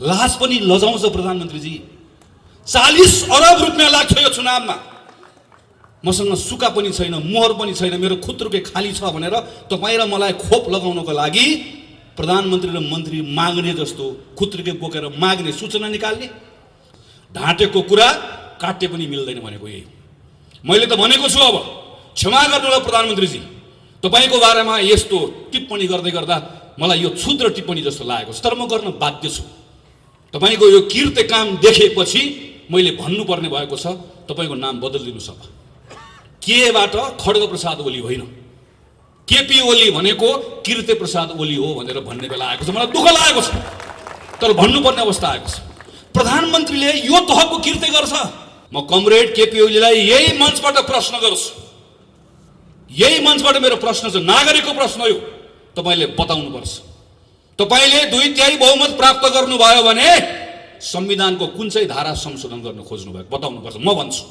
लाज पनि लजाउँछ प्रधानमन्त्रीजी। 40 अरब रुपियाँ लाग्छ यो चुनावमा, मसँग सुका पनि छैन, मोहर पनि छैन, मेरो खुत्रुके खाली छ भनेर तपाईँ र मलाई खोप लगाउनको लागि प्रधानमन्त्री र मन्त्री माग्ने जस्तो खुत्रुके बोकेर माग्ने, सूचना निकाल्ने, ढाँटेको कुरा काट्ने पनि मिल्दैन भनेको यही। मैले त भनेको छु, अब क्षमा गर्नुहोला प्रधानमन्त्रीजी, तपाईँको बारेमा यस्तो टिप्पणी गर्दै गर्दा मलाई यो क्षुद्र टिप्पणी जस्तो लागेको छ, तर म गर्न बाध्य छु। तपाईँको यो कृत्य काम देखेपछि मैले भन्नुपर्ने भएको छ, तपाईँको नाम बदलिदिनुहोस्। अब केबाट खड्गप्रसाद ओली होइन, केपी ओली भनेको कृत्य प्रसाद ओली हो भनेर भन्ने बेला आएको छ। मलाई दुःख लागेको छ, तर भन्नुपर्ने अवस्था आएको छ। प्रधानमन्त्रीले यो तहको कृत्य गर्छ। म कमरेड केपी ओलीलाई यही मञ्चबाट प्रश्न गर्छु, यही मञ्चबाट मेरो प्रश्न छ, नागरिकको प्रश्न हो, तपाईँले बताउनुपर्छ। तपाईँले 2/3 बहुमत प्राप्त गर्नुभयो भने संविधानको कुन चाहिँ धारा संशोधन गर्न खोज्नु भएको बताउनुपर्छ। म भन्छु,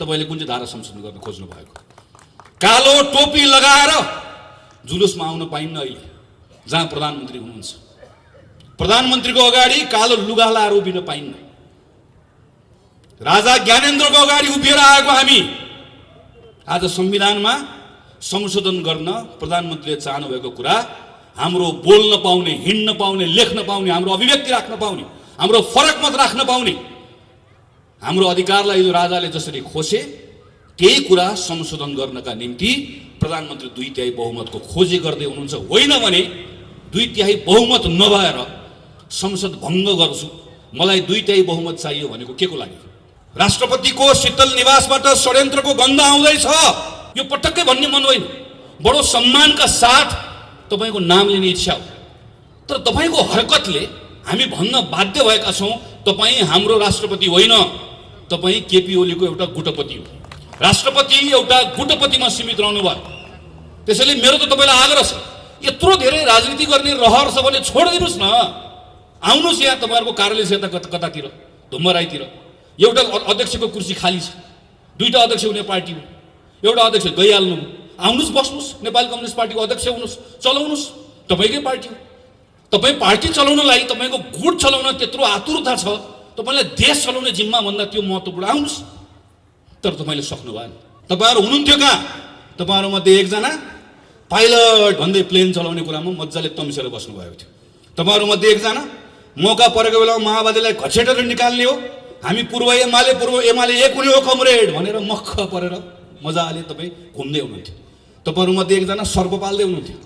तपाईँले कुन चाहिँ धारा संशोधन गर्न खोज्नु भएको। कालो टोपी लगाएर जुलुसमा आउन पाइन्न अहिले, जहाँ प्रधानमन्त्री हुनुहुन्छ। प्रधानमन्त्रीको अगाडि कालो लुगा लाएर उभिन पाइन्न। राजा ज्ञानेन्द्रको अगाडि उभिएर आएको हामी आज संविधानमा संशोधन गर्न प्रधानमन्त्रीले चाहनुभएको कुरा, हाम्रो बोल्न पाउने, हिँड्न पाउने, लेख्न पाउने, हाम्रो अभिव्यक्ति राख्न पाउने, हाम्रो फरक मत राख्न पाउने, हाम्रो अधिकारलाई जो राजाले जसरी खोसे त्यही कुरा संशोधन गर्नका निम्ति प्रधानमन्त्री 2/3 बहुमतको खोजी गर्दै हुनुहुन्छ। होइन भने 2/3 बहुमत नभएर संसद भङ्ग गर्छु, मलाई 2/3 बहुमत चाहियो भनेको के को लागि? राष्ट्रपतिको शीतल निवासबाट षड्यन्त्रको गन्ध आउँदैछ, यो पटक्कै भन्ने मन होइन। बडो सम्मानका साथ तपाईँको नाम लिने इच्छा हो, तर तपाईँको हरकतले हामी भन्न बाध्य भएका छौँ, तपाईँ हाम्रो राष्ट्रपति होइन, तपाईँ केपी ओलीको एउटा गुटपति हो। राष्ट्रपति एउटा गुटपतिमा सीमित रहनु भयो। त्यसैले मेरो त तपाईँलाई आग्रह छ, यत्रो धेरै राजनीति गर्ने रहर छ भने छोडिदिनुहोस् न, आउनुहोस् यहाँ तपाईँहरूको कार्यालय छ यता कतातिर, धुम्मराईतिर एउटा अध्यक्षको कुर्सी खाली छ, 2टा अध्यक्ष हुने पार्टी हो, एउटा अध्यक्ष गइहाल्नु, आउनुहोस् बस्नुहोस्, नेपाली कम्युनिस्ट पार्टीको अध्यक्ष हुनुहोस्, चलाउनुहोस्, तपाईँकै पार्टी हो। तपाईँ पार्टी चलाउनलाई, तपाईँको गुट चलाउन त्यत्रो आतुरता छ, तपाईँलाई देश चलाउने जिम्मा भन्दा त्यो महत्त्वपूर्ण, आउनुहोस्। तर तपाईँले सक्नु भएन। तपाईँहरू हुनुहुन्थ्यो कहाँ? तपाईँहरूमध्ये एकजना पाइलट भन्दै प्लेन चलाउने कुरामा मजाले तम्सेर बस्नुभएको थियो। तपाईँहरूमध्ये एकजना मौका परेको बेलामा माओवादीलाई घचेटेर निकाल्ने हो, हामी पूर्व एमाले एक हुने हो कमरेड भनेर मख परेर मजाले तपाईँ घुम्दै हुनुहुन्थ्यो। तपाईँहरूमध्ये एकजना सर्प पाल्दै हुनुहुन्थ्यो।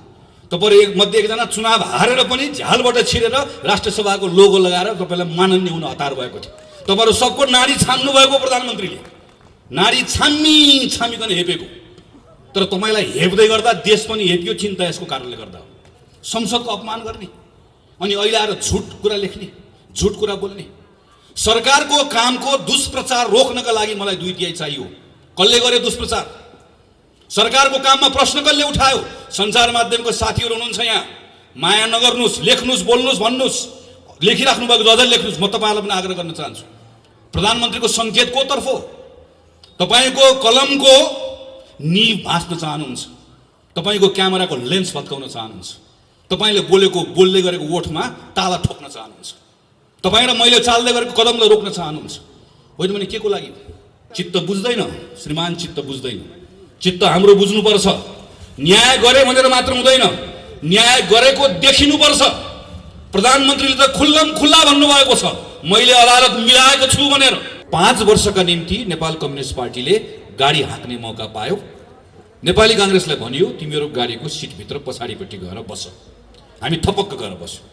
तपाईँहरू मध्ये एकजना चुनाव हारेर पनि झ्यालबाट छिरेर राष्ट्रिय सभाको लोगो लगाएर तपाईँलाई माननीय हुन हतार भएको थियो। तपाईँहरू सबको नाडी छाम्नु भएको प्रधानमन्त्रीले, नाडी छामिकन हेपेको। तर तपाईँलाई हेप्दै गर्दा देश पनि हेपियो, चिन्ता यसको कारणले गर्दा हो। संसदको अपमान गर्ने अनि अहिले आएर झुट कुरा लेख्ने, झुट कुरा बोल्ने। सरकारको कामको दुष्प्रचार रोक्नका लागि मलाई 2/3 चाहियो। कसले गरे दुष्प्रचार? सरकारको काममा प्रश्न कसले उठायो? सञ्चार माध्यमको साथीहरू हुनुहुन्छ यहाँ, माया नगर्नुहोस्, लेख्नुहोस्, बोल्नुहोस्, भन्नुहोस्, लेखिराख्नु भएको अझै लेख्नुहोस्। म तपाईँलाई पनि आग्रह गर्न चाहन्छु, प्रधानमन्त्रीको सङ्केत को तर्फ हो? तपाईँको कलमको निभ भाँच्न चाहनुहुन्छ, तपाईँको क्यामेराको लेन्स भत्काउन चाहनुहुन्छ, तपाईँले बोल्दै गरेको ओठमा ताला ठोक्न चाहनुहुन्छ, तपाईँ र मैले चाल्दै गरेको कदमलाई रोक्न चाहनुहुन्छ। होइन भने के को लागि? चित्त बुझ्दैन श्रीमान, चित्त बुझ्दैन। चित्त हाम्रो बुझ्नुपर्छ। न्याय गरे भनेर मात्र हुँदैन, न्याय गरेको देखिनुपर्छ। प्रधानमन्त्रीले त खुल्ला भन्नुभएको छ, मैले अदालत मिलाएको छु भनेर। 5 वर्षका निम्ति नेपाल कम्युनिस्ट पार्टीले गाडी हाँक्ने मौका पायो। नेपाली काङ्ग्रेसलाई भनियो, तिमीहरू गाडीको सिटभित्र पछाडिपट्टि गएर बस, हामी थपक्क गएर बस्यौँ।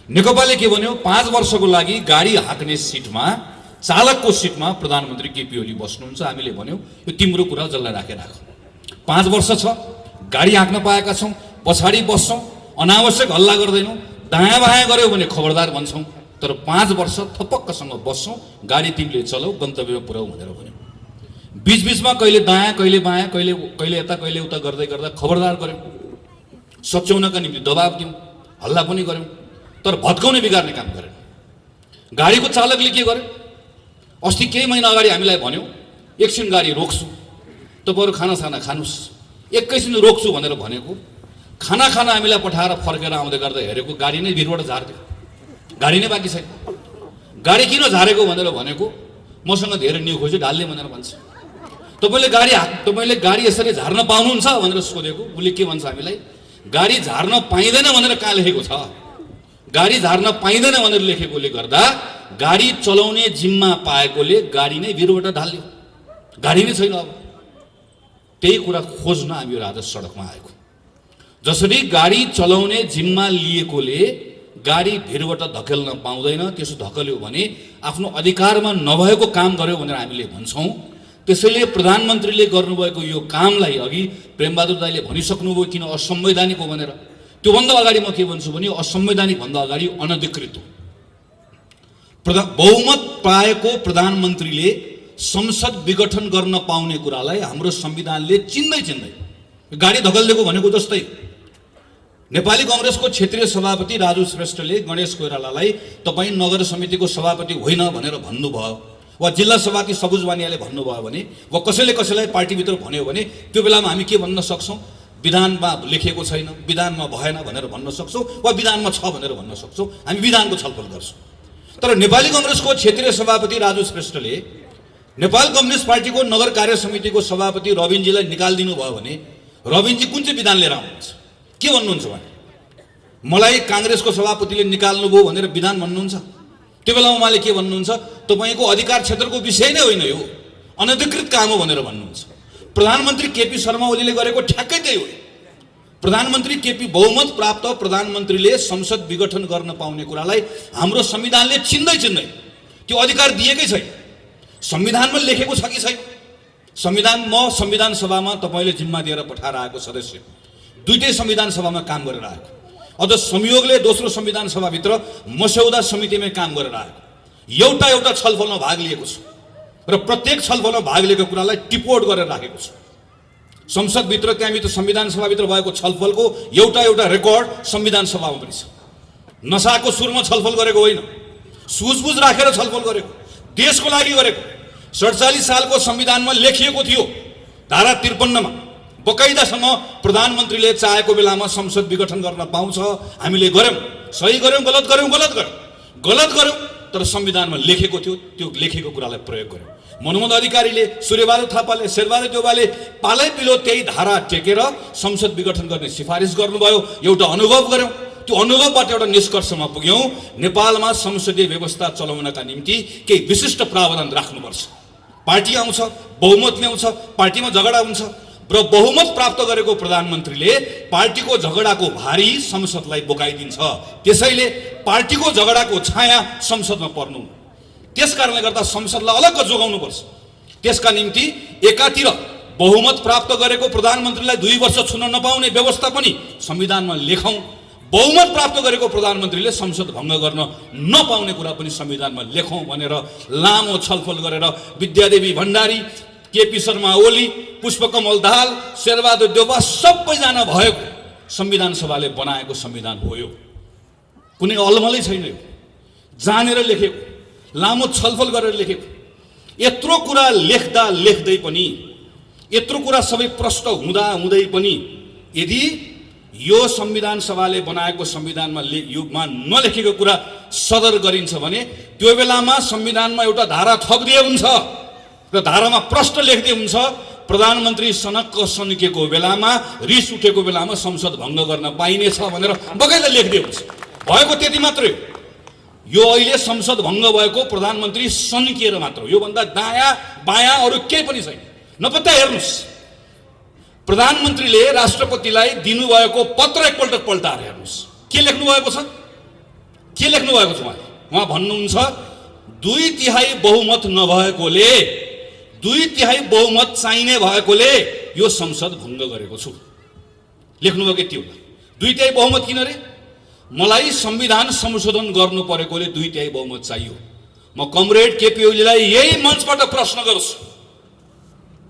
नेकपाले के भन्यो? 5 वर्षको लागि गाडी हाँक्ने सिटमा, चालकको सिटमा प्रधानमन्त्री केपी ओली बस्नुहुन्छ। हामीले भन्यौँ यो तिम्रो कुरा जसलाई राख। 5 वर्ष छ, गाडी हाँक्न पाएका छौँ, पछाडि बस्छौँ, अनावश्यक हल्ला गर्दैनौँ, दायाँ बायाँ गऱ्यौ भने खबरदार भन्छौँ, तर 5 वर्ष थपक्कसँग बस्छौँ, गाडी तिमीले चलाऊ, गन्तव्यमा पुऱ्याऊ भनेर भन्यौँ। बिचबिचमा कहिले दायाँ कहिले बायाँ, कहिले यता कहिले उता गर्दै गर्दा खबरदार गऱ्यौँ, सच्याउनका निम्ति दबाब दियौँ, हल्ला पनि गऱ्यौँ, तर भत्काउने बिगार्ने काम गरेन। गाडीको चालकले के गर्यो? अस्ति केही महिना अगाडि हामीलाई भन्यो, एकछिन गाडी रोक्छु, तपाईँहरू खानासाना खानुहोस्, एकैछिन रोक्छु भनेर भनेको, खाना हामीलाई पठाएर फर्केर आउँदै गर्दा हेरेको गाडी नै भिरबाट झार्थ्यो। गाडी नै बाँकी छैन। गाडी किन झारेको भनेर भनेको मसँग धेरै न्यु खोज्यो ढाल्ने भनेर भन्छ। तपाईँले गाडी यसरी झार्न पाउनुहुन्छ भनेर सोधेको, उसले के भन्छ हामीलाई, गाडी झार्न पाइँदैन भनेर कहाँ लेखेको छ? गाडी झार्न पाइँदैन भनेर लेखेकोले गर्दा गाडी चलाउने जिम्मा पाएकोले गाडी नै भिरबाट ढाल्यो, गाडी नै छैन। अब त्यही कुरा खोज्न हामीहरू आज सडकमा आएको। जसरी गाडी चलाउने जिम्मा लिएकोले गाडी भिरबाट धकेल्न पाउँदैन, त्यसो धकेल्यो भने आफ्नो अधिकारमा नभएको काम गर्यो भनेर हामीले भन्छौँ। त्यसैले प्रधानमन्त्रीले गर्नुभएको यो कामलाई अघि प्रेमबहादुर दाइले भनिसक्नुभयो किन असंवैधानिक हो भनेर। त्योभन्दा अगाडि म के भन्छु भने असंवैधानिक भन्दा अगाडि अनधिकृत हो। बहुमत पाएको प्रधानमन्त्रीले संसद विघटन गर्न पाउने कुरालाई हाम्रो संविधानले चिन्दै गाडी धकेलिदिएको भनेको जस्तै नेपाली कांग्रेसको क्षेत्रीय सभापति राजु श्रेष्ठले गणेश कोइरालालाई तपाईँ नगर समितिको सभापति होइन भनेर भन्नुभयो, वा जिल्ला सभापति सबुज वानियाले भन्नुभयो भने, वा कसैलाई पार्टीभित्र भन्यो भने त्यो बेलामा हामी के भन्न सक्छौँ? विधानमा लेखिएको छैन, विधानमा भएन भनेर भन्न सक्छौँ, वा विधानमा छ भनेर भन्न सक्छौँ। हामी विधानको छलफल गर्छौँ। तर नेपाली कांग्रेसको क्षेत्रीय सभापति राजु श्रेष्ठले नेपाल कम्युनिस्ट पार्टीको नगर कार्य समितिको सभापति रविनजीलाई निकालिदिनु भयो भने रविनजी कुन चाहिँ विधान लिएर आउनुहुन्छ? के भन्नुहुन्छ भने मलाई कांग्रेसको सभापतिले निकाल्नुभयो भनेर विधान भन्नुहुन्छ? त्यो बेलामा उहाँले के भन्नुहुन्छ? तपाईँको अधिकार क्षेत्रको विषय नै होइन, यो अनधिकृत काम हो भनेर भन्नुहुन्छ। प्रधानमन्त्री केपी शर्मा ओलीले गरेको ठ्याक्कै त्यही हो। प्रधानमन्त्री केपी बहुमत प्राप्त प्रधानमन्त्रीले संसद विघटन गर्न पाउने कुरालाई हाम्रो संविधानले चिन्दै त्यो अधिकार दिएकै छैन। संविधानमा लेखेको छ कि छैन? संविधान सभामा तपाईँले जिम्मा दिएर पठाएर आएको सदस्य दुईटै संविधान सभामा काम गरेर आएको, अझ संयोगले दोस्रो संविधान सभाभित्र मस्यौदा समितिमै काम गरेर आएको, एउटा छलफलमा भाग लिएको छु र प्रत्येक छलफलमा भाग लिएको कुरालाई टिपोट गरेर राखेको छु। संसदभित्र त्यहाँभित्र संविधान सभाभित्र भएको छलफलको एउटा रेकर्ड संविधान सभामा पनि छ। नसाको सुरमा छलफल गरेको होइन, सुझबुझ राखेर छलफल गरेको, देशको लागि गरेको। 47 सालको संविधानमा लेखिएको थियो धारा 53 मा बकाइदासँग प्रधानमन्त्रीले चाहेको बेलामा संसद विघटन गर्न पाउँछ। हामीले गर्यौं, सही गर्यौं, गलत गर्यौं, तर संविधानमा लेखेको थियो, त्यो लेखेको कुरालाई प्रयोग गर्यौं। मनमोहन अधिकारीले, सूर्यबहादुर थापाले, शेरबहादुर देउवाले पालै पिलो त्यही धारा टेकेर संसद विघटन गर्ने सिफारिस गर्नुभयो। एउटा अनुभव गर्यौं, त्यो अनुभवबाट एउटा निष्कर्षमा पुग्यौं, नेपालमा संसदीय व्यवस्था चलाउनका निम्ति केही विशिष्ट प्रावधान राख्नुपर्छ। पार्टी आउँछ, बहुमत ल्याउँछ, पार्टीमा झगडा हुन्छ र बहुमत प्राप्त गरेको प्रधानमन्त्रीले पार्टीको झगडाको भारी संसदलाई बोकाइदिन्छ। त्यसैले पार्टीको झगडाको छाया संसदमा पर्नु, त्यसकारणले गर्दा संसदलाई अलग्ग जोगाउनुपर्छ। त्यसका निम्ति एकातिर बहुमत प्राप्त गरेको प्रधानमन्त्रीलाई 2 वर्ष छुन नपाउने व्यवस्था पनि संविधानमा लेखौं, बहुमत प्राप्त गरेको प्रधानमन्त्रीले संसद भङ्ग गर्न नपाउने कुरा पनि संविधानमा लेखौं भनेर लामो छलफल गरेर विद्यादेवी भण्डारी, केपी शर्मा ओली, पुष्पकमल दाहाल, शेरबहादुर देउवा सबैजना भएको संविधान सभाले बनाएको संविधान हो। यो कुनै अलमलै छैन, यो जानेर लेखेको, लामो छलफल गरेर लेखेको। यत्रो कुरा लेख्दै पनि, यत्रो कुरा सबै प्रष्ट हुँदै पनि यदि यो संविधान सभाले बनाएको संविधानमा युगमा नलेखेको कुरा सदर गरिन्छ भने त्यो बेलामा संविधानमा एउटा धारा थपिदिए हुन्छ र धारामा प्रष्ट लेख्दै हुन्छ प्रधानमन्त्री सनक्क सन्किएको बेलामा, रिस उठेको बेलामा संसद भङ्ग गर्न पाइनेछ भनेर बगैँचा लेख्दै हुन्छ। भएको त्यति मात्रै। यो अहिले संसद भङ्ग भएको प्रधानमन्त्री सन्किएर मात्र, यो भन्दा दायाँ बायाँ अरु केही पनि छैन। नपत्ता हेर्नुस्, प्रधानमन्त्रीले राष्ट्रपतिलाई दिनुभएको पत्र एकपल्ट पल्टाएर हेर्नुस्, के लेख्नु भएको छ? उहाँ भन्नुहुन्छ 2/3 बहुमत नभएकोले, 2/3 बहुमत चाहिने भएकोले यो संसद भङ्ग गरेको छु। लेख्नुभयो के त्यो? 2/3 बहुमत किन रे? मलाई संविधान संशोधन गर्नु परेकोले 2/3 बहुमत चाहियो। म कमरेड केपी ओलीलाई यही मञ्चबाट प्रश्न गर्छु,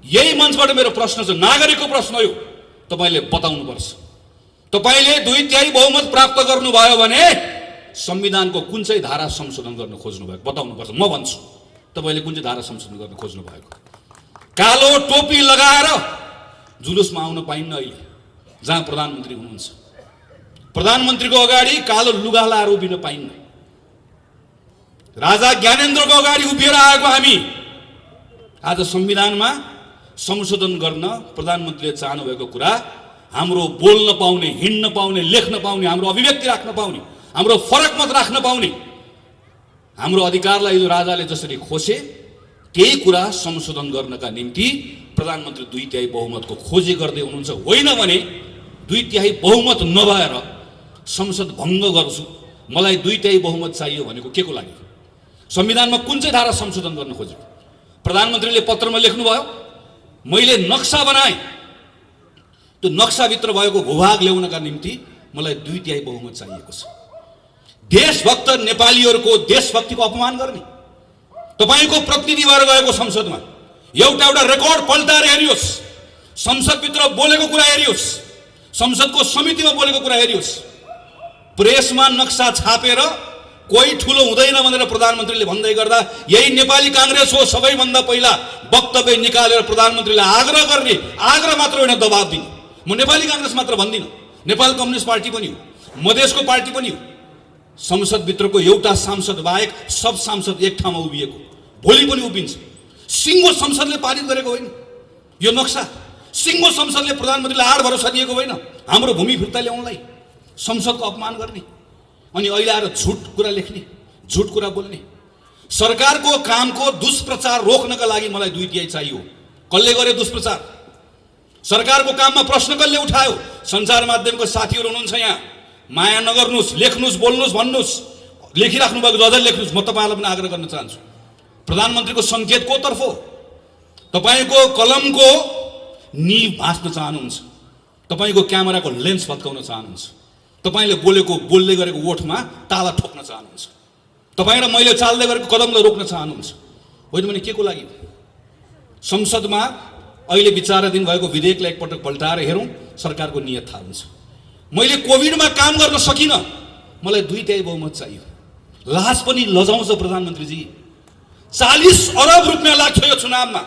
यही मञ्चबाट मेरो प्रश्न छ, नागरिकको प्रश्न हो, तपाईले बताउनु पर्छ। तपाईले 2/3 बहुमत प्राप्त गर्नुभयो भने संविधानको कुन चाहिँ धारा संशोधन गर्न खोज्नु भएको बताउनु पर्छ। म भन्छु तपाईले कुन चाहिँ धारा संशोधन गर्न खोज्नु भएको। कालो टोपी लगाएर जुलुसमा आउन पाइन्न अहिले जहाँ प्रधानमन्त्री हुनुहुन्छ। प्रधानमन्त्रीको अगाडि कालो लुगा लाएर उभिन पाइन्न। राजा ज्ञानेन्द्रको अगाडि उभिएर आएको हामी आज संविधानमा संशोधन गर्न प्रधानमन्त्रीले चाहनु भएको कुरा हाम्रो बोल्न पाउने, हिँड्न पाउने, लेख्न पाउने, हाम्रो अभिव्यक्ति राख्न पाउने, हाम्रो फरक मत राख्न पाउने, हाम्रो अधिकारलाई यो राजाले जसरी खोसे त्यही कुरा संशोधन गर्नका निम्ति प्रधानमन्त्री 2/3 बहुमतको खोजी गर्दै हुनुहुन्छ। होइन भने 2/3 बहुमत नभएर संसद भङ्ग गर्छु, मलाई 2/3 बहुमत चाहियो भनेको के को लागि? संविधानमा कुन चाहिँ धारा संशोधन गर्न खोजेको? प्रधानमन्त्रीले पत्रमा लेख्नुभयो मैले नक्सा बनाएँ, त्यो नक्साभित्र भएको भूभाग ल्याउनका निम्ति मलाई 2/3 बहुमत चाहिएको छ। देशभक्त नेपालीहरूको देशभक्तिको अपमान गर्ने, तपाईको प्रतिनिधि भएर गएको संसदमा एउटा रेकर्ड पल्टाएर हेरियोस्, संसदभित्र बोलेको कुरा हेरियोस्, संसदको समितिमा बोलेको कुरा हेरियोस्। प्रेसमा नक्सा छापेर कोही ठुलो हुँदैन भनेर प्रधानमन्त्रीले भन्दै गर्दा यही नेपाली कांग्रेस हो सबैभन्दा पहिला वक्तव्य निकालेर प्रधानमन्त्रीले आग्रह गर्ने, आग्रह मात्र होइन दबाब दिने। म नेपाली कांग्रेस मात्र भन्दिनँ, नेपाल कम्युनिस्ट पार्टी पनि हो, मधेसको पार्टी पनि हो। संसदभित्रको एउटा सांसद बाहेक सब सांसद एक ठाउँमा उभिएको, भोलि पनि उभिन्छ। सिङ्गो संसदले पारित गरेको होइन यो नक्सा, सिङ्गो संसदले प्रधानमन्त्रीले आड भरोसा दिएको होइन हाम्रो भूमि फिर्ता ल्याउनलाई। संसदको अपमान गर्ने अनि अहिले आएर झुट कुरा लेख्ने, झुट कुरा बोल्ने। सरकारको कामको दुष्प्रचार रोक्नका लागि मलाई 2/3 चाहियो। कसले गरे दुष्प्रचार? सरकारको काममा प्रश्न कसले उठायो? सञ्चार माध्यमको साथीहरू हुनुहुन्छ यहाँ, माया नगर्नुहोस्, लेख्नुहोस्, बोल्नुहोस्, भन्नुहोस्, लेखिराख्नु भएको अझै लेख्नुहोस्। म तपाईँलाई पनि आग्रह गर्न चाहन्छु, प्रधानमन्त्रीको सङ्केत को तर्फ हो? तपाईँको कलमको निभ भाँच्न चाहनुहुन्छ, तपाईँको क्यामेराको लेन्स भत्काउन चाहनुहुन्छ, तपाईँले बोलेको बोल्दै गरेको ओठमा ताला ठोक्न चाहनुहुन्छ, तपाईँ र मैले चाल्दै गरेको कदमलाई रोक्न चाहनुहुन्छ। होइन भने के को लागि? संसदमा अहिले विचाराधीन भएको विधेयकलाई एकपटक पल्टाएर हेरौँ, सरकारको नियत थाहा हुन्छ। मैले कोभिडमा काम गर्न सकिनँ, मलाई 2/3 बहुमत चाहियो। लाज पनि लजाउँछ प्रधानमन्त्रीजी। 40 अरब रुपियाँ लाग्छ यो चुनावमा,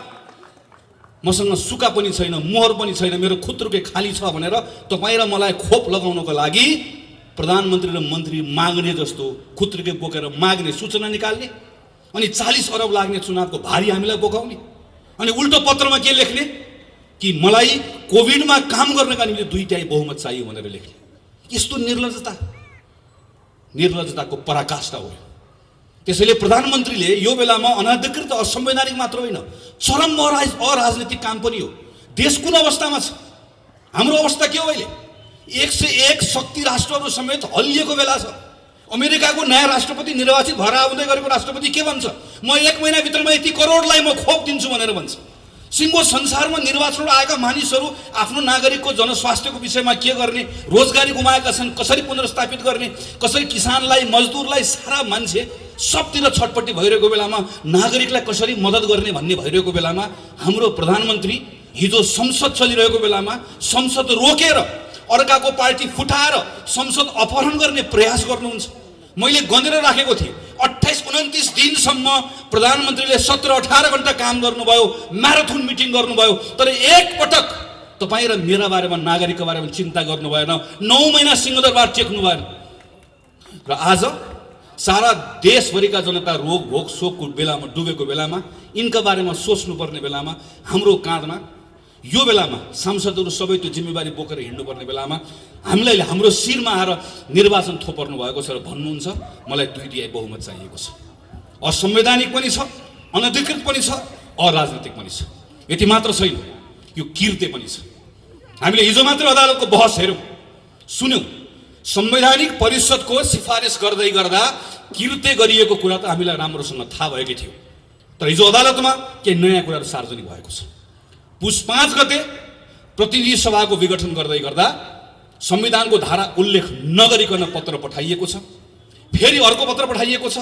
मसँग सुका पनि छैन, मोहर पनि छैन, मेरो खुत्रुके खाली छ भनेर तपाईँ र मलाई खोप लगाउनको लागि प्रधानमन्त्री र मन्त्री माग्ने जस्तो खुत्रुके बोकेर माग्ने, सूचना निकाल्ने, अनि 40 अरब लाग्ने चुनावको भारी हामीलाई बोकाउने, अनि उल्टो पत्रमा के लेख्ने कि मलाई कोभिडमा काम गर्नका निम्ति 2/3 बहुमत चाहियो भनेर लेख्ने। यस्तो निर्लज्जताको पराकाष्ठा हो। त्यसैले प्रधानमन्त्रीले यो बेलामा अनधिकृत, असंवैधानिक मात्र होइन, चरम अराजनीतिक काम पनि हो। देश कुन अवस्थामा छ? हाम्रो अवस्था के हो? अहिले 101 शक्ति राष्ट्रहरू समेत हल्लिएको बेला छ। अमेरिकाको नयाँ राष्ट्रपति निर्वाचित भएर आउँदै गरेको राष्ट्रपति के भन्छ? म 1 महिनाभित्रमा यति करोडलाई म खोप दिन्छु भनेर भन्छ। सिङ्गो संसारमा निर्वाचनबाट आएका मानिसहरू आफ्नो नागरिकको जनस्वास्थ्यको विषयमा के गर्ने, रोजगारी गुमाएका छन्, कसरी पुनर्स्थापित गर्ने, कसरी किसानलाई, मजदुरलाई, सारा मान्छे सबतिर छटपट्टि भइरहेको बेलामा नागरिकलाई कसरी मद्दत गर्ने भन्ने भइरहेको बेलामा हाम्रो प्रधानमन्त्री हिजो संसद चलिरहेको बेलामा संसद रोकेर अर्काको पार्टी फुटाएर संसद अपहरण गर्ने प्रयास गर्नुहुन्छ। मैले गनेर राखेको थिएँ 28-29 दिनसम्म प्रधानमन्त्रीले 17-18 घण्टा काम गर्नुभयो, म्याराथन मिटिङ गर्नुभयो, तर एकपटक तपाईँ र मेरा बारेमा, नागरिकको बारेमा चिन्ता गर्नु भएन। 9 महिना सिंहदरबार टेक्नु भएन। र आज सारा देशभरिका जनता रोग भोग शोकको बेलामा डुबेको बेलामा, यिनका बारेमा सोच्नुपर्ने बेलामा, हाम्रो काँधमा यो बेलामा सांसदहरू सबै त्यो जिम्मेवारी बोकेर हिँड्नुपर्ने बेलामा हामीलाई हाम्रो शिरमा आएर निर्वाचन थोपर्नु भएको छ र भन्नुहुन्छ मलाई 2/3 बहुमत चाहिएको छ। असंवैधानिक पनि छ, अनधिकृत पनि छ, अराजनीतिक पनि छ। यति मात्र छैन, यो किर्ते पनि छ। हामीले हिजो मात्र अदालतको बहस हेर्यौँ, सुन्यौँ। संवैधानिक परिषदको सिफारिस गर्दै गर्दा किर्ते गरिएको कुरा त हामीलाई राम्रोसँग थाहा भएकै थियो, तर हिजो अदालतमा केही नयाँ कुराहरू सार्वजनिक भएको छ। पुस 5 गते प्रतिनिधि सभाको विघटन गर्दै गर्दा संविधानको धारा उल्लेख नगरिकन पत्र पठाइएको छ, फेरि अर्को पत्र पठाइएको छ,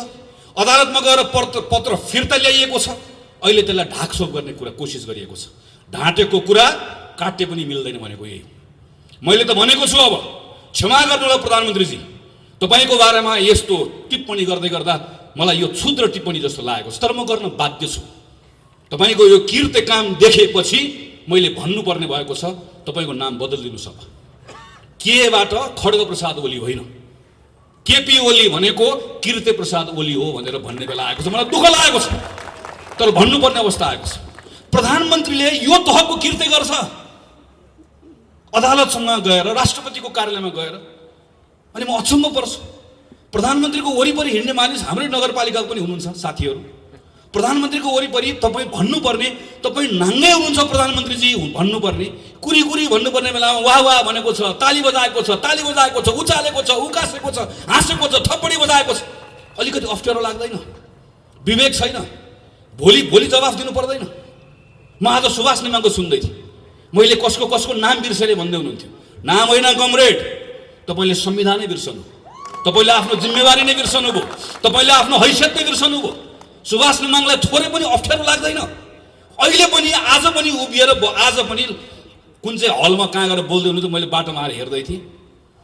अदालतमा गएर पत्र फिर्ता ल्याइएको छ। अहिले त्यसलाई ढाकछोप गर्ने कुरा कोसिस गरिएको छ। ढाँटेको कुरा काट्ने पनि मिल्दैन भनेको यही। मैले त भनेको छु, अब क्षमा गर्नुहोला प्रधानमन्त्रीजी, तपाईँको बारेमा यस्तो टिप्पणी गर्दै गर्दा मलाई यो क्षुद्र टिप्पणी जस्तो लागेको छ, तर म गर्न बाध्य छु। तपाईँको यो किर्ते काम देखेपछि मैले भन्नुपर्ने भएको छ, तपाईँको नाम बदलिदिनुहोस्। अब केबाट खड्ग प्रसाद ओली होइन, केपी ओली भनेको कीर्ति प्रसाद ओली हो भनेर भन्ने बेला आएको छ। मलाई दुःख लागेको छ, तर भन्नुपर्ने अवस्था आएको छ। प्रधानमन्त्रीले यो तहको कीर्ति गर्छ, अदालतसँग गएर, राष्ट्रपतिको कार्यालयमा गएर। अनि म अचम्म पर्छु, प्रधानमन्त्रीको वरिपरि हिँड्ने मानिस हाम्रै नगरपालिकाको पनि हुनुहुन्छ साथीहरू। प्रधानमन्त्रीको वरिपरि तपाईँ भन्नुपर्ने, तपाईँ नाङ्गै हुनुहुन्छ प्रधानमन्त्रीजी भन्नुपर्ने, कुरी कुरी भन्नुपर्ने बेलामा वाह वाह भनेको छ, ताली बजाएको छ, ताली बजाएको छ, उचालेको छ, उकासेको छ, हाँसेको छ, थप्पडी बजाएको छ। अलिकति अप्ठ्यारो लाग्दैन? विवेक छैन? भोलि जवाफ दिनु पर्दैन? म आज सुभाष नेमाको सुन्दै थिएँ, मैले कसको कसको नाम बिर्सेर भन्दै हुनुहुन्थ्यो। नाम होइन कमरेड, तपाईँले संविधानै बिर्सनु, तपाईँले आफ्नो जिम्मेवारी नै बिर्सनु भयो, तपाईँले आफ्नो हैसियत नै बिर्सनु भयो। सुभाष नेमाङलाई थोरै पनि अप्ठ्यारो लाग्दैन? अहिले पनि आज पनि उभिएर आज पनि कुन चाहिँ हलमा कहाँ गएर बोल्दै हुनुहुन्छ, मैले बाटोमा आएर हेर्दै थिएँ।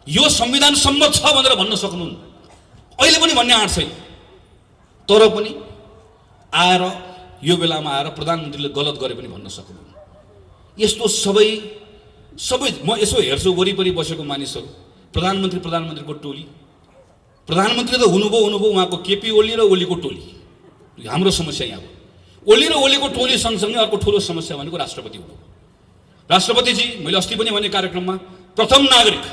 यो संविधान सम्मत छ भनेर भन्न सक्नुहुन्न, अहिले पनि भन्ने आँट छैन। तर पनि आएर यो बेलामा आएर प्रधानमन्त्रीले गलत गरे पनि भन्न सक्नुहुन्न। यस्तो सबै म यसो हेर्छु वरिपरि बसेको मानिसहरू, प्रधानमन्त्रीको टोली। प्रधानमन्त्री त हुनुभयो उहाँको केपी ओली र ओलीको टोली। हाम्रो समस्या यहाँ हो, ओली र ओलीको टोली सँगसँगै अर्को ठुलो समस्या भनेको राष्ट्रपति हुनु। राष्ट्रपतिजी, मैले अस्ति पनि भने कार्यक्रममा, प्रथम नागरिक,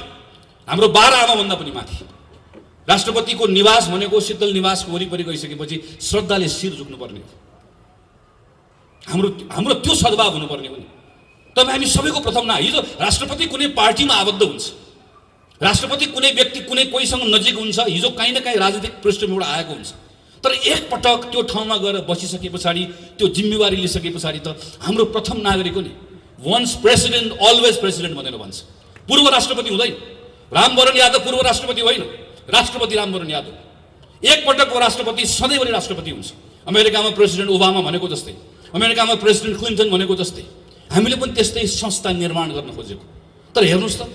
हाम्रो 12 आमाभन्दा पनि माथि। राष्ट्रपतिको निवास भनेको शीतल निवासको वरिपरि गइसकेपछि श्रद्धाले शिर झुक्नुपर्ने हो। हाम्रो त्यो सद्भाव हुनुपर्ने हो नि। तपाईँ हामी सबैको प्रथम हिजो राष्ट्रपति कुनै पार्टीमा आबद्ध हुन्छ, राष्ट्रपति कुनै व्यक्ति कोहीसँग नजिक हुन्छ, हिजो काहीँ न काहीँ राजनीतिक पृष्ठभूमिबाट आएको हुन्छ। तर एकपटक त्यो ठाउँमा गएर बसिसके पछाडि, त्यो जिम्मेवारी लिइसके पछाडि त हाम्रो प्रथम नागरिक हो नि। वन्स प्रेसिडेन्ट अलवेज प्रेसिडेन्ट भनेर भन्छ। पूर्व राष्ट्रपति हुँदैन। रामवरण यादव पूर्व राष्ट्रपति होइन, राष्ट्रपति रामवरण यादव। एकपटकको राष्ट्रपति सधैँभरि राष्ट्रपति हुन्छ। अमेरिकामा प्रेसिडेन्ट ओबामा भनेको जस्तै, अमेरिकामा प्रेसिडेन्ट क्लिन्टन भनेको जस्तै हामीले पनि त्यस्तै संस्था निर्माण गर्न खोजेको। तर हेर्नुहोस् त,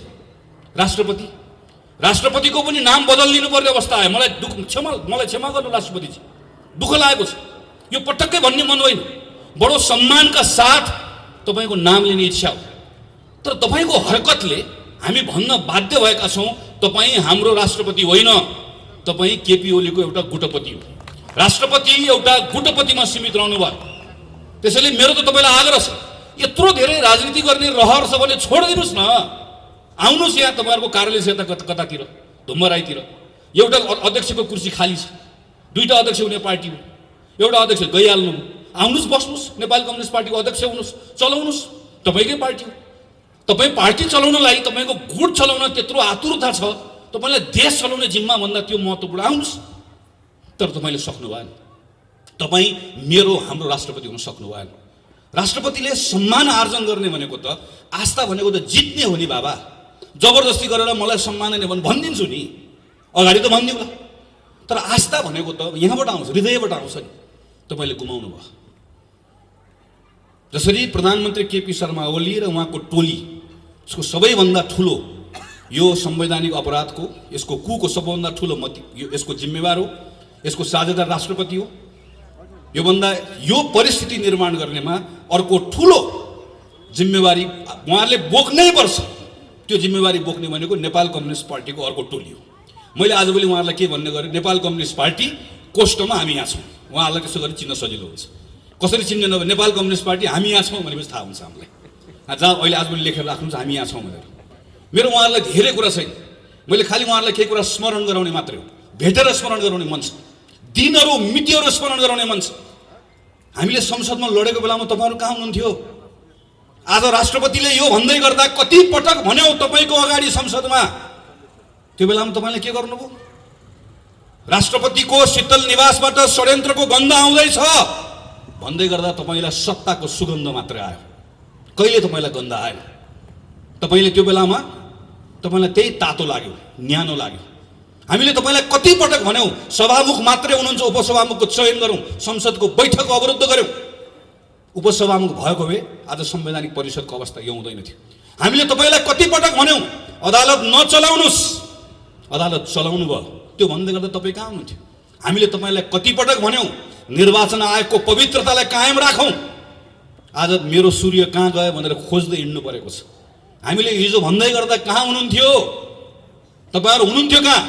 राष्ट्रपतिको पनि नाम बदलिनु पर्ने अवस्था आयो। मलाई क्षमा गर्नु राष्ट्रपतिजी, दुःख लागेको छ। यो पटक्कै भन्ने मन होइन। बडो सम्मानका साथ तपाईँको नाम लिने इच्छा हो, तर तपाईँको हरकतले हामी भन्न बाध्य भएका छौँ, तपाईँ हाम्रो राष्ट्रपति होइन, तपाईँ केपी ओलीको एउटा गुटपति हो। राष्ट्रपति एउटा गुटपतिमा सीमित रहनु भयो। त्यसैले मेरो त तपाईँलाई आग्रह छ, यत्रो धेरै राजनीति गर्ने रहर छ भने छोडिदिनुहोस् न। आउनुहोस् यहाँ तपाईँहरूको कार्यालय छ कतातिर, धुम्मराईतिर एउटा अध्यक्षको कुर्सी खाली छ, 2टा अध्यक्ष हुने पार्टी हो, एउटा अध्यक्ष गइहाल्नु। आउनुहोस्, बस्नुहोस्, नेपाली कम्युनिस्ट पार्टीको अध्यक्ष हुनुहोस्, चलाउनुहोस्, तपाईँकै पार्टी हो। तपाईँ पार्टी चलाउनलाई, तपाईँको गुट चलाउन त्यत्रो आतुरता छ, तपाईँलाई देश चलाउने जिम्मा भन्दा त्यो महत्त्वपूर्ण। आउनुहोस्, तर तपाईँले सक्नु भएन। तपाईँ हाम्रो राष्ट्रपति हुन सक्नु भएन। राष्ट्रपतिले सम्मान आर्जन गर्ने भनेको त, आस्था भनेको त जित्ने हो नि बाबा। जबरजस्ती गरेर मलाई सम्मान नै भने भनिदिन्छु नि, अगाडि त भनिदिउँला। तर आस्था भनेको त यहाँबाट आउँछ, हृदयबाट आउँछ नि। तपाईँले गुमाउनु भयो। जसरी प्रधानमन्त्री केपी शर्मा ओली र उहाँको टोली, यसको सबैभन्दा ठुलो यो संवैधानिक अपराधको, यसको कुको सबैभन्दा ठुलो यसको जिम्मेवार हो, यसको साझेदार राष्ट्रपति हो। यो परिस्थिति निर्माण गर्नेमा अर्को ठुलो जिम्मेवारी उहाँले बोक्नै पर्छ। त्यो जिम्मेवारी बोक्ने भनेको नेपाल कम्युनिस्ट पार्टीको अर्को टोली हो। मैले आजभोलि उहाँहरूलाई के भन्ने गरेँ, नेपाल कम्युनिस्ट पार्टी कोष्टमा हामी यहाँ छौँ। उहाँहरूलाई त्यसो गरी चिन्न सजिलो हुन्छ। कसरी चिन्ने नभए नेपाल कम्युनिस्ट पार्टी हामी यहाँ छौँ भनेपछि थाहा हुन्छ हामीलाई। जहाँ अहिले आजभोलि लेखेर राख्नुहुन्छ हामी यहाँ छौँ भनेर। मेरो उहाँहरूलाई धेरै कुरा छैन, मैले खालि उहाँहरूलाई केही कुरा स्मरण गराउने मात्रै हो। भेटेर स्मरण गराउने मन छ, दिनहरू मितिहरू स्मरण गराउने मन छ। हामीले संसदमा लडेको बेलामा तपाईँहरू कहाँ हुनुहुन्थ्यो? आज राष्ट्रपतिले यो भन्दै गर्दा कति पटक भन्यो तपाईँको अगाडि संसदमा, त्यो बेलामा तपाईँले के गर्नुभयो? राष्ट्रपतिको शीतल निवासबाट षड्यन्त्रको गन्ध आउँदैछ भन्दै गर्दा तपाईँलाई सत्ताको सुगन्ध मात्र आयो, कहिले तपाईँलाई गन्ध आएन। तपाईँले त्यो बेलामा तपाईँलाई त्यही तातो लाग्यो, न्यानो लाग्यो। हामीले तपाईँलाई कति पटक भन्यौँ सभामुख मात्रै हुनुहुन्छ, उपसभामुखको चयन गरौँ, संसदको बैठक अवरुद्ध गरौँ। उपसभामुख भएको भए आज संवैधानिक परिषदको अवस्था यो हुँदैन थियो। हामीले तपाईँलाई कति पटक भन्यौँ अदालत नचलाउनुहोस्, अदालत चलाउनु भयो। त्यो भन्दै गर्दा तपाईँ कहाँ हुनुहुन्थ्यो? हामीले तपाईँलाई कति पटक भन्यौँ निर्वाचन आयोगको पवित्रतालाई कायम राखौँ। आज मेरो सूर्य कहाँ गयो भनेर खोज्दै हिँड्नु परेको छ। हामीले हिजो भन्दै गर्दा कहाँ हुनुहुन्थ्यो? तपाईँहरू हुनुहुन्थ्यो कहाँ?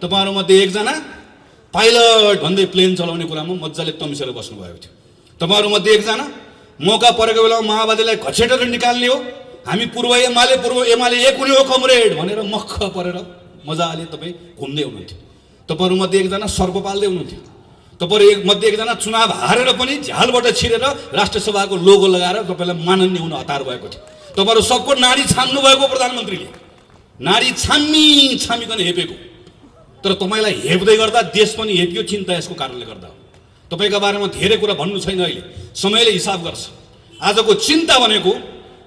तपाईँहरूमध्ये एकजना पाइलट भन्दै प्लेन चलाउने कुरामा मजाले तम्सेर बस्नुभएको थियो। तपाईँहरूमध्ये एकजना मौका परेको बेलामा माओवादीलाई घचेटेर निकाल्ने हो, हामी पूर्व एमाले एक हुने हो कमरेड भनेर मख परेर मजाले तपाईँ घुम्दै हुनुहुन्थ्यो। तपाईँहरूमध्ये एकजना सर्प पाल्दै हुनुहुन्थ्यो। तपाईँहरू मध्ये एकजना चुनाव हारेर पनि झ्यालबाट छिरेर राष्ट्रसभाको लोगो लगाएर तपाईँलाई माननीय हुन हतार भएको थियो। तपाईँहरू सबको नाडी छान्नु भएको प्रधानमन्त्रीले, नाडी छामिकन हेपेको। तर तपाईँलाई हेप्दै गर्दा देश पनि हेपियो, चिन्ता यसको कारणले गर्दा हो। तपाईँका बारेमा धेरै कुरा भन्नु छैन, अहिले समयले हिसाब गर्छ। आजको चिन्ता भनेको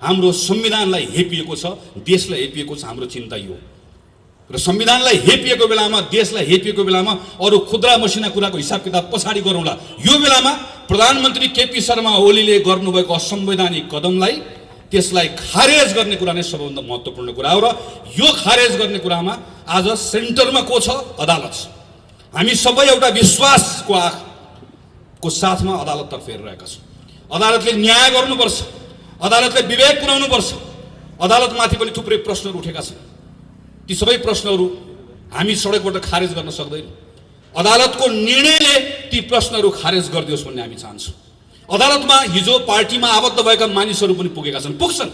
हाम्रो संविधानलाई हेपिएको छ, देशलाई हेपिएको छ, हाम्रो चिन्ता यो। र संविधानलाई हेपिएको बेलामा, देशलाई हेपिएको बेलामा अरू खुद्रा मसिना कुराको हिसाब किताब पछाडि गरौँला। यो बेलामा प्रधानमन्त्री केपी शर्मा ओलीले गर्नुभएको असंवैधानिक कदमलाई, त्यसलाई खारेज गर्ने कुरा नै सबैभन्दा महत्त्वपूर्ण कुरा हो। र यो खारेज गर्ने कुरामा आज सेन्टरमा को छ? अदालत छ। हामी सबै एउटा विश्वासको आँखको साथमा अदालततर्फ हेरिरहेका छौँ। अदालतले न्याय गर्नुपर्छ, अदालतले विवेक पुर्याउनुपर्छ। अदालतमाथि पनि थुप्रै प्रश्नहरू उठेका छन्। ती सबै प्रश्नहरू हामी सडकबाट खारेज गर्न सक्दैनौँ। अदालतको निर्णयले ती प्रश्नहरू खारेज गरिदियोस् भन्ने हामी चाहन्छौँ। अदालतमा हिजो पार्टीमा आबद्ध भएका मानिसहरू पनि पुगेका छन्, पुग्छन्।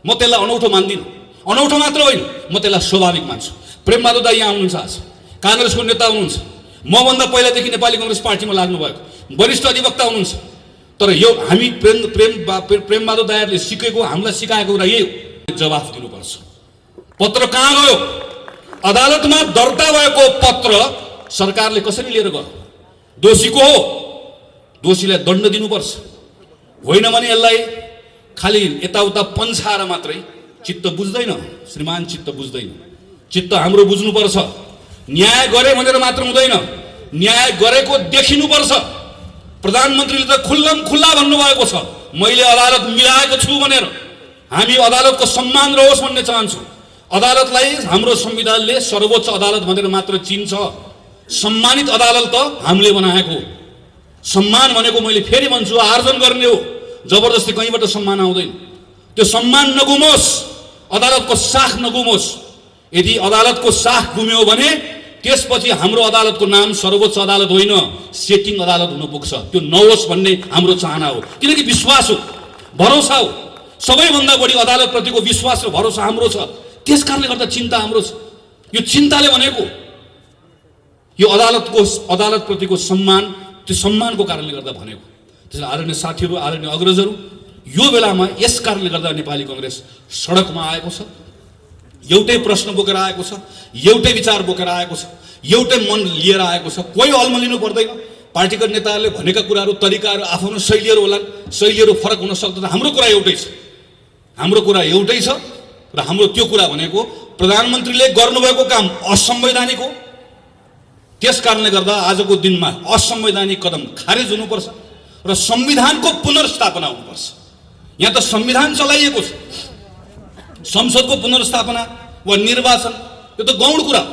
म त्यसलाई अनौठो मान्दिनँ, अनौठो मात्र होइन, म त्यसलाई स्वाभाविक मान्छु। प्रेमबहादुर दाइ यहाँ हुनुहुन्छ, आज काङ्ग्रेसको नेता हुनुहुन्छ, मभन्दा पहिलादेखि नेपाली काङ्ग्रेस पार्टीमा लाग्नुभएको वरिष्ठ अधिवक्ता हुनुहुन्छ। तर यो हामी प्रेमबहादुर दाइहरूले सिकेको, हामीलाई सिकाएको कुरा यही हो, जवाफ दिनुपर्छ। पत्र कहाँ गयो? अदालतमा दर्ता भएको पत्र सरकारले कसरी लिएर गयो? दोषीको हो, दोषीलाई दण्ड दिनुपर्छ। होइन भने यसलाई खालि यताउता पन्छाएर मात्रै चित्त बुझ्दैन श्रीमान, चित्त बुझ्दैन। चित्त हाम्रो बुझ्नुपर्छ। न्याय गरे भनेर मात्र हुँदैन, न्याय गरेको देखिनुपर्छ। प्रधानमन्त्रीले त खुल्ला भन्नुभएको छ, मैले अदालत मिलाएको छु भनेर। हामी अदालतको सम्मान रहोस् भन्ने चाहन्छौँ। अदालतलाई हाम्रो संविधानले सर्वोच्च अदालत भनेर मात्र चिन्छ। सम्मानित अदालत त हामीले बनाएको। सम्मान भनेको मैले फेरि भन्छु आर्जन गर्ने हो, जबरजस्ती कहीँबाट सम्मान आउँदैन। त्यो सम्मान नगुमोस्, अदालतको साख नगुमोस्। यदि अदालतको साख गुम्यो भने त्यसपछि हाम्रो अदालतको नाम सर्वोच्च अदालत होइन, सेटिङ अदालत हुन पुग्छ। त्यो नहोस् भन्ने हाम्रो चाहना हो, किनकि विश्वास हो, भरोसा हो। सबैभन्दा बढी अदालतप्रतिको विश्वास र भरोसा हाम्रो छ। त्यस कारणले गर्दा चिन्ता हाम्रो छ। यो चिन्ताले भनेको यो अदालतप्रतिको सम्मान, त्यो सम्मानको कारणले गर्दा भनेको। त्यसैले आदरणीय साथीहरू, आदरणीय अग्रजहरू, यो बेलामा यस कारणले गर्दा नेपाली काङ्ग्रेस सडकमा आएको छ। एउटै प्रश्न बोकेर आएको छ, एउटै विचार बोकेर आएको छ, एउटै मन लिएर आएको छ। कोही अल्मलिनु पर्दैन। पार्टीका नेताहरूले भनेका कुराहरू, तरिकाहरू, आफ्नो शैलीहरू होलान्, शैलीहरू फरक हुन सक्दैन। हाम्रो कुरा एउटै छ, हाम्रो कुरा एउटै छ। र हाम्रो त्यो कुरा भनेको प्रधानमन्त्रीले गर्नुभएको काम असंवैधानिक हो। त्यस कारणले गर्दा आजको दिनमा असंवैधानिक कदम खारेज हुनुपर्छ र संविधानको पुनर्स्थापना हुनुपर्छ। यहाँ त संविधान चलाइएको छ, संसदको पुनर्स्थापना वा निर्वाचन यो त गौण कुरा हो।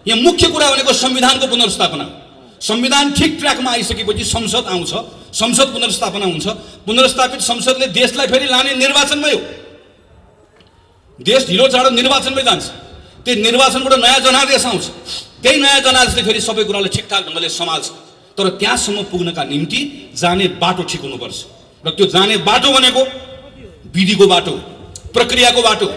यहाँ मुख्य कुरा भनेको संविधानको पुनर्स्थापना हो। संविधान ठिक ट्र्याकमा आइसकेपछि संसद आउँछ, संसद पुनर्स्थापना हुन्छ। पुनर्स्थापित संसदले देशलाई फेरि लाने निर्वाचनमै हो। देश ढिलो चाँडो निर्वाचनमै जान्छ। त्यो निर्वाचनबाट नयाँ जनादेश आउँछ। त्यही नयाँ जनादेशले फेरि सबै कुरालाई ठिकठाक ढङ्गले सम्हाल्छ। तर त्यहाँसम्म पुग्नका निम्ति जाने बाटो ठिक हुनुपर्छ। र त्यो जाने बाटो भनेको विधिको बाटो, प्रक्रियाको बाटो।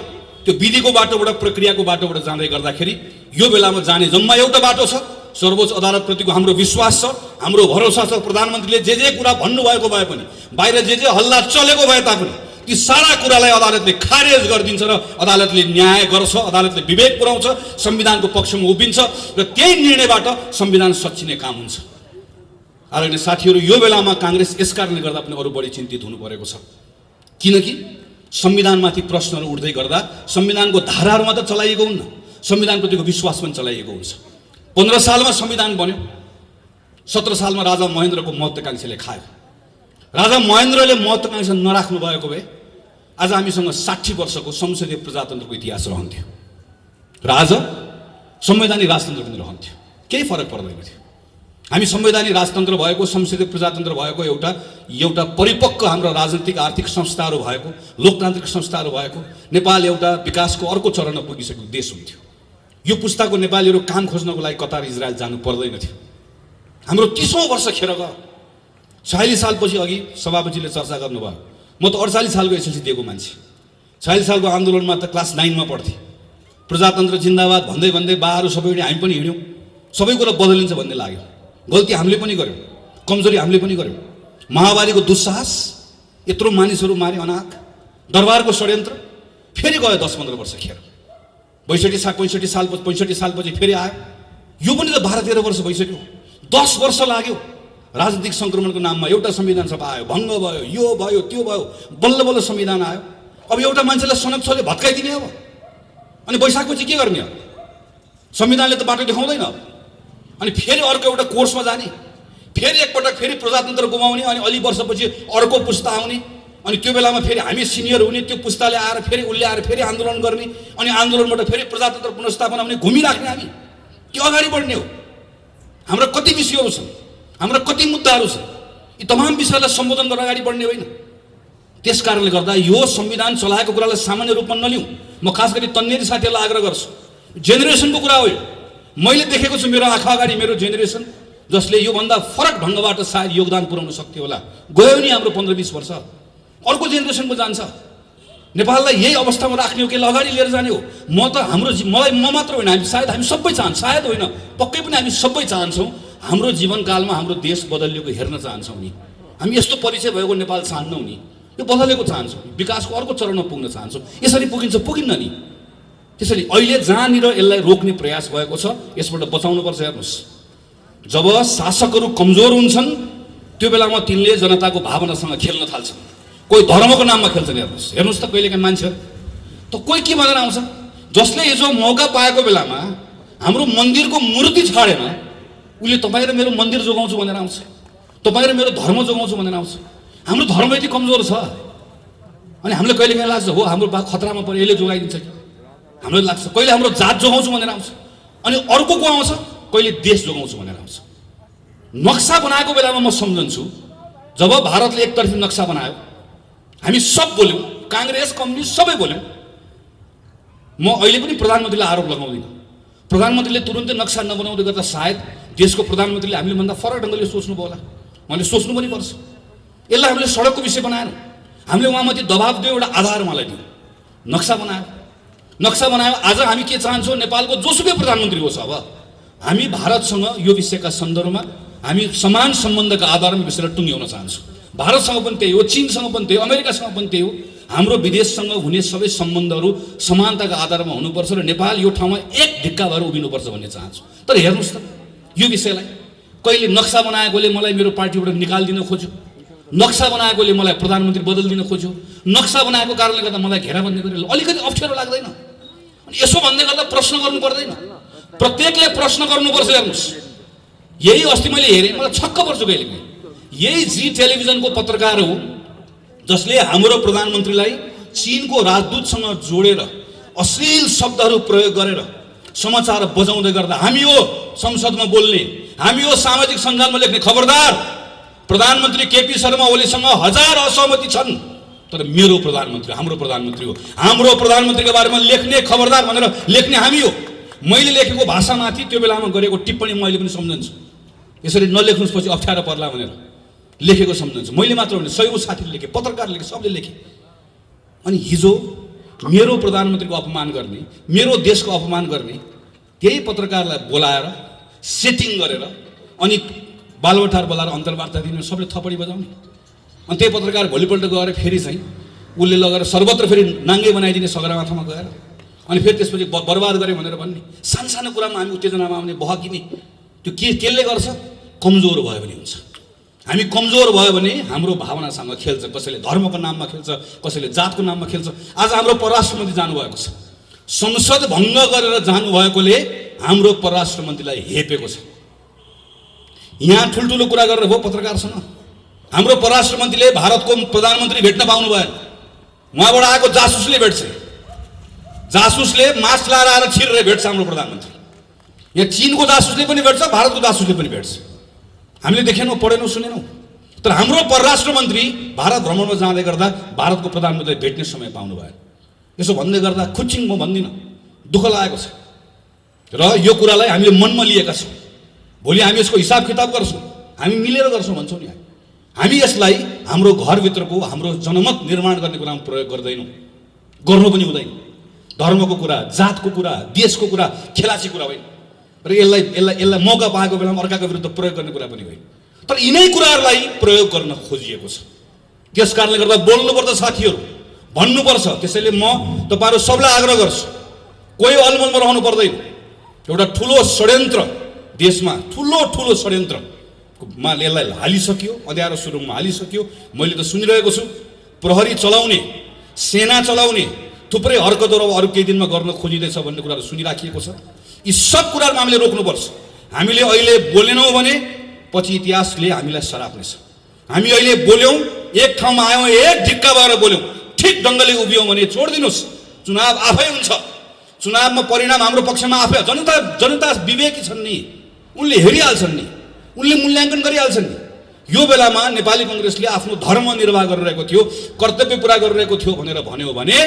त्यो विधिको बाटोबाट, प्रक्रियाको बाटोबाट जाँदै गर्दाखेरि यो बेलामा जाने जम्मा एउटा बाटो छ। सर्वोच्च अदालतप्रतिको हाम्रो विश्वास छ, हाम्रो भरोसा छ। प्रधानमन्त्रीले जे कुरा भन्नुभएको भए पनि, बाहिर जे हल्ला चलेको भए तापनि ती सारा कुरालाई अदालतले खारेज गरिदिन्छ र अदालतले न्याय गर्छ, अदालतले विवेक पुर्याउँछ, संविधानको पक्षमा उभिन्छ र त्यही निर्णयबाट संविधान सच्चिने काम हुन्छ। आदरणीय साथीहरू, यो बेलामा काङ्ग्रेस यस कारणले गर्दा पनि अरू बढी चिन्तित हुनु परेको छ। किनकि संविधानमाथि प्रश्नहरू उठ्दै गर्दा संविधानको धाराहरूमा त चलाइएको हुन्न, संविधानप्रतिको विश्वास पनि चलाइएको हुन्छ। 15 सालमा संविधान बन्यो, 17 सालमा राजा महेन्द्रको महत्त्वाकांक्षाले खायो। राजा महेन्द्रले महत्त्वाकांक्षा नराख्नु भएको भए आज हामीसँग 60 वर्षको संसदीय प्रजातन्त्रको इतिहास रहन्थ्यो र आज संवैधानिक राजतन्त्र पनि रहन्थ्यो। केही फरक पर्दैन थियो। हामी संवैधानिक राजतन्त्र भएको, संसदीय प्रजातन्त्र भएको, एउटा परिपक्व हाम्रो राजनीतिक आर्थिक संस्थाहरू भएको, लोकतान्त्रिक संस्थाहरू भएको नेपाल एउटा विकासको अर्को चरणमा पुगिसकेको देश हुन्थ्यो। यो पुस्ताको नेपालीहरू काम खोज्नको लागि कतार इजरायल जानु पर्दैन थियो। हाम्रो 30औं वर्ष खेर गयो। 46 सालपछि अघि सभापतिले चर्चा गर्नुभयो, म त 48 सालको एसएलसी दिएको मान्छे। 46 सालको आन्दोलनमा त क्लास 9 मा पढ्थेँ। प्रजातन्त्र जिन्दाबाद भन्दै भन्दै बाहरू सबै हामी पनि हिँड्यौँ। सबै कुरा बदलिन्छ भन्ने लाग्यो। गल्ती हामीले पनि गर्यौँ, कमजोरी हामीले पनि गर्यौँ। महामारीको दुस्साहस, यत्रो मानिसहरू मारे अनाथ, दरबारको षड्यन्त्र, फेरि गयो 10-15 वर्ष खेर। 65 सालपछि फेरि आयो। यो पनि त 12-13 वर्ष भइसक्यो। 10 वर्ष लाग्यो। राजनीतिक सङ्क्रमणको नाममा एउटा संविधान सभा आयो, भङ्ग भयो, यो भयो, त्यो भयो, बल्ल बल्ल संविधान आयो। अब एउटा मान्छेलाई सनक छले भत्काइदिने अब, अनि वैशाखपछि के गर्ने? अब संविधानले त बाटो देखाउँदैन। अनि फेरि अर्को एउटा कोर्समा जाने, फेरि एकपटक फेरि प्रजातन्त्र गुमाउने, अनि अलि वर्षपछि अर्को पुस्ता आउने, अनि त्यो बेलामा फेरि हामी सिनियर हुने, त्यो पुस्ताले आएर फेरि उसले आएर फेरि आन्दोलन गर्ने, अनि आन्दोलनबाट फेरि प्रजातन्त्र पुनर्स्थापना हुने, घुमिराख्ने हामी के अगाडि बढ्ने हो? हाम्रा कति विषयहरू छन्, हाम्रा कति मुद्दाहरू छन्, यी तमाम विषयलाई सम्बोधन गरेर अगाडि बढ्ने होइन। त्यस कारणले गर्दा यो संविधान चलाएको कुरालाई सामान्य रूपमा नलिउँ। म खास गरी तन्नेरी साथीहरूलाई आग्रह गर्छु, जेनेरेसनको कुरा हो यो। मैले देखेको छु मेरो आँखा अगाडि मेरो जेनेरेसन, जसले योभन्दा फरक ढङ्गबाट सायद योगदान पुर्याउन सक्थ्यो होला। गयो नि हाम्रो 15-20 वर्ष, अर्को जेनेरेसनको जान्छ। नेपाललाई यही अवस्थामा राख्ने हो कि अगाडि लिएर जाने हो? म मात्र होइन, हामी सबै चाहन्छौँ, सायद होइन पक्कै पनि हामी सबै चाहन्छौँ हाम्रो जीवनकालमा हाम्रो देश बदलिएको हेर्न चाहन्छौँ नि। हामी यस्तो परिचय भएको नेपाल चाहन्नौँ नि, यो बदलेको चाहन्छौँ, विकासको अर्को चरणमा पुग्न चाहन्छौँ। यसरी पुगिन्न नि। त्यसैले अहिले जहाँनिर यसलाई रोक्ने प्रयास भएको छ, यसबाट बचाउनुपर्छ। हेर्नुहोस्, जब शासकहरू कमजोर हुन्छन् त्यो बेलामा तिनले जनताको भावनासँग खेल्न थाल्छन्। कोही धर्मको नाममा खेल्छन्। हेर्नुहोस् त कहिलेकाहीँ मान्छेहरू त कोही के भनेर आउँछ, जसले हिजो मौका पाएको बेलामा हाम्रो मन्दिरको मूर्ति छाडेन, उसले तपाईँ र मेरो मन्दिर जोगाउँछु भनेर आउँछ, तपाईँ र मेरो धर्म जोगाउँछु भनेर आउँछ। हाम्रो धर्म यति कमजोर छ, अनि हामीले कहिलेकाहीँ लाग्छ हो हाम्रो बा खतरामा पऱ्यो, यसले जोगाइदिन्छ कि हामीलाई लाग्छ। कहिले हाम्रो जात जोगाउँछु भनेर आउँछ, अनि अर्को को आउँछ, कहिले देश जोगाउँछु भनेर आउँछ। नक्सा बनाएको बेलामा म सम्झन्छु, जब भारतले एकतर्फी नक्सा बनायो, हामी सब बोल्यौँ, काङ्ग्रेस कम्युनिस्ट सबै बोल्यौँ। म अहिले पनि प्रधानमन्त्रीलाई आरोप लगाउँदिनँ। प्रधानमन्त्रीले तुरुन्तै नक्सा नबनाउँदै गर्दा सायद देशको प्रधानमन्त्रीले हामीले भन्दा फरक ढङ्गले सोच्नुभयो होला। मैले सोच्नु पनि पर्छ। यसलाई हामीले सडकको विषय बनाएनौँ, हामीले उहाँमाथि दबाब दियो, एउटा आधार उहाँलाई दियो, नक्सा बनायो। आज हामी के चाहन्छौँ, नेपालको जोसुकै प्रधानमन्त्री होस्, अब हामी भारतसँग यो विषयका सन्दर्भमा हामी समान सम्बन्धका आधारमा विषयलाई टुङ्ग्याउन चाहन्छौँ। भारतसँग पनि त्यही हो, चीनसँग पनि त्यही हो, अमेरिकासँग पनि त्यही हो। हाम्रो विदेशसँग हुने सबै सम्बन्धहरू समानताका आधारमा हुनुपर्छ र नेपाल यो ठाउँमा एक ढिक्का भएर उभिनुपर्छ भन्ने चाहन्छु। तर हेर्नुहोस् त, यो विषयलाई कहिले नक्सा बनाएकोले मलाई मेरो पार्टीबाट निकालिदिन खोज्यो, नक्सा बनाएकोले मलाई प्रधानमन्त्री बदलिदिन खोज्यो, नक्सा बनाएको कारणले गर्दा मलाई घेराबन्दी गरेर अलिकति अप्ठ्यारो लाग्दैन? अनि यसो भन्दै गर्दा प्रश्न गर्नु पर्दैन? प्रत्येकले प्रश्न गर्नुपर्छ। हेर्नुहोस्, यही अस्ति मैले हेरेँ, मलाई छक्क पर्छु कहिलेकाहीँ। यही जी टेलिभिजनको पत्रकार हो जसले हाम्रो प्रधानमन्त्रीलाई चीनको राजदूतसँग जोडेर अश्लील शब्दहरू प्रयोग गरेर समाचार बजाउँदै गर्दा हामी हो संसदमा बोल्ने, हामी हो सामाजिक सञ्जालमा लेख्ने, खबरदार प्रधानमन्त्री केपी शर्मा ओलीसँग 1000 असहमति छन्, तर मेरो प्रधानमन्त्री हाम्रो प्रधानमन्त्री हो, हाम्रो प्रधानमन्त्रीको बारेमा लेख्ने खबरदार भनेर लेख्ने हामी हो। मैले लेखेको भाषामाथि त्यो बेलामा गरेको टिप्पणी मैले पनि सम्झन्छु। यसरी नलेख्नुहोस् पछि अप्ठ्यारो पर्ला भनेर लेखेको सम्झन्छु। मैले मात्र होइन, सयौं साथीले लेखे, पत्रकारले लेखे, सबले लेखे। अनि हिजो मेरो प्रधानमन्त्रीको अपमान गर्ने, मेरो देशको अपमान गर्ने त्यही पत्रकारलाई बोलाएर सेटिङ गरेर अनि बालबटार बोलाएर अन्तर्वार्ता दिने, सबले थपडी बजाउने। अनि त्यही पत्रकार भोलिपल्ट गएर फेरि चाहिँ उसले लगेर सर्वत्र फेरि नाङ्गे बनाइदिने सगरमाथामा गएर, अनि फेरि त्यसपछि बर्बाद गरे भनेर भन्ने। सानो कुरामा हामी उत्तेजनामा आउने, बहकिने। त्यो केले गर्छ? कमजोर भयो भने हुन्छ। हामी कमजोर भयो भने हाम्रो भावनासँग खेल्छ, कसैले धर्मको नाममा खेल्छ, कसैले जातको नाममा खेल्छ। आज हाम्रो परराष्ट्र मन्त्री जानुभएको छ, संसद भङ्ग गरेर जानुभएकोले हाम्रो परराष्ट्र मन्त्रीलाई हेपेको छ। यहाँ ठुल्ठुलो कुरा गरेर हो पत्रकारसँग। हाम्रो परराष्ट्र मन्त्रीले भारतको प्रधानमन्त्री भेट्न पाउनु भएन, उहाँबाट आएको जासुसले भेट्छ, जासुसले मास्क लाएर आएर छिरेर भेट्छ हाम्रो प्रधानमन्त्री। यहाँ चीनको जासुसले पनि भेट्छ, भारतको जासुसले पनि भेट्छ। हामीले देखेनौँ, पढेनौँ, सुनेनौँ। तर हाम्रो परराष्ट्र मन्त्री भारत भ्रमणमा जाँदै गर्दा भारतको प्रधानमन्त्रीले भेट्ने समय पाउनु भएन। यसो भन्दै गर्दा खुच्चिङ म भन्दिनँ, दुःख लागेको छ। र यो कुरालाई हामीले मनमा लिएका छौँ। भोलि हामी यसको हिसाब किताब गर्छौँ, हामी मिलेर गर्छौँ भन्छौँ नि। हामी यसलाई हाम्रो घरभित्रको हाम्रो जनमत निर्माण गर्ने कुरामा प्रयोग गर्दैनौँ, गर्नु पनि हुँदैन। धर्मको कुरा, जातको कुरा, देशको कुरा खेलाची कुरा होइन र यसलाई मौका पाएको बेलामा अर्काको विरुद्ध प्रयोग गर्ने कुरा पनि होइन। तर यिनै कुराहरूलाई प्रयोग गर्न खोजिएको छ। त्यस कारणले गर्दा बोल्नुपर्छ साथीहरू, भन्नुपर्छ। त्यसैले म तपाईँहरू सबलाई आग्रह गर्छु, कोही अलमलमा रहनु पर्दैन। एउटा ठुलो षड्यन्त्र देशमा, ठुलो षड्यन्त्रमा यसलाई हालिसक्यो, अँध्यारो सुरुङमा हालिसक्यो। मैले त सुनिरहेको छु, प्रहरी चलाउने, सेना चलाउने थुप्रै हरकतहरू अरू केही दिनमा गर्न खोजिँदैछ भन्ने कुराहरू सुनिराखिएको छ। यी सब कुराहरू हामीले रोक्नुपर्छ। हामीले अहिले बोलेनौँ भने पछि इतिहासले हामीलाई सराप्नेछ। हामी अहिले बोल्यौँ, एक ठाउँमा आयौँ, एक ढिक्का भएर बोल्यौँ, ठिक ढङ्गले उभियौँ भने छोडिदिनुहोस्, चुनाव आफै हुन्छ। चुनावमा परिणाम हाम्रो पक्षमा आफै। जनता विवेकी छन् नि, उनले हेरिहाल्छन् नि, उनले मूल्याङ्कन गरिहाल्छन् नि। यो बेलामा नेपाली कङ्ग्रेसले आफ्नो धर्म निर्वाह गरिरहेको थियो, कर्तव्य पुरा गरिरहेको थियो भनेर भन्यो भने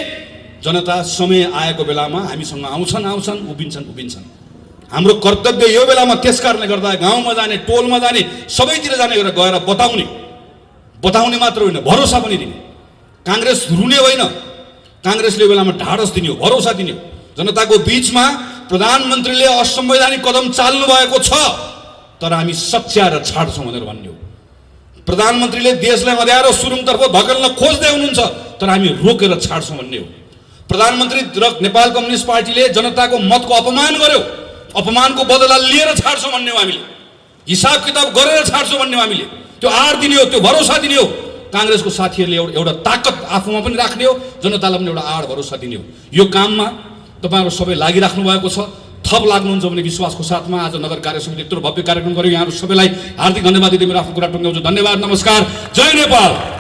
जनता समय आएको बेलामा हामीसँग आउँछन्, उभिन्छन्। हाम्रो कर्तव्य यो बेलामा त्यस कारणले गर्दा गाउँमा जाने, टोलमा जाने, सबैतिर जाने गरेर गएर बताउने मात्र होइन, भरोसा पनि दिने। काङ्ग्रेस रुने होइन, काङ्ग्रेसले यो बेलामा ढाडस दिने हो, भरोसा दिने हो। जनताको बीचमा प्रधानमन्त्रीले असंवैधानिक कदम चाल्नु भएको छ, तर हामी सच्याएर छाड्छौँ भनेर भन्ने हो। प्रधानमन्त्रीले देशलाई अँध्यारो सुरुङतर्फ धकेल्न खोज्दै हुनुहुन्छ, तर हामी रोकेर छाड्छौँ भन्ने हो। प्रधानमन्त्री र नेपाल कम्युनिस्ट पार्टीले जनताको मतको अपमान गर्यो, अपमानको बदला लिएर छाड्छौँ भन्ने हो। हामीले हिसाब किताब गरेर छाड्छौँ भन्ने हो। हामीले त्यो आड दिने हो, त्यो भरोसा दिने हो। काङ्ग्रेसको साथीहरूले एउटा ताकत आफूमा पनि राख्ने हो, जनतालाई पनि एउटा आड भरोसा दिने हो। यो काममा तपाईँहरू सबै लागिराख्नु भएको छ। थप लाग्नुहुन्छ भने विश्वासको साथमा आज नगर कार्य समिति यत्रो भव्य कार्यक्रम गर्यो। यहाँहरू सबैलाई हार्दिक धन्यवाद दिँदै मेरो आफ्नो कुरा टुङ्ग्याउँछु। धन्यवाद, नमस्कार, जय नेपाल।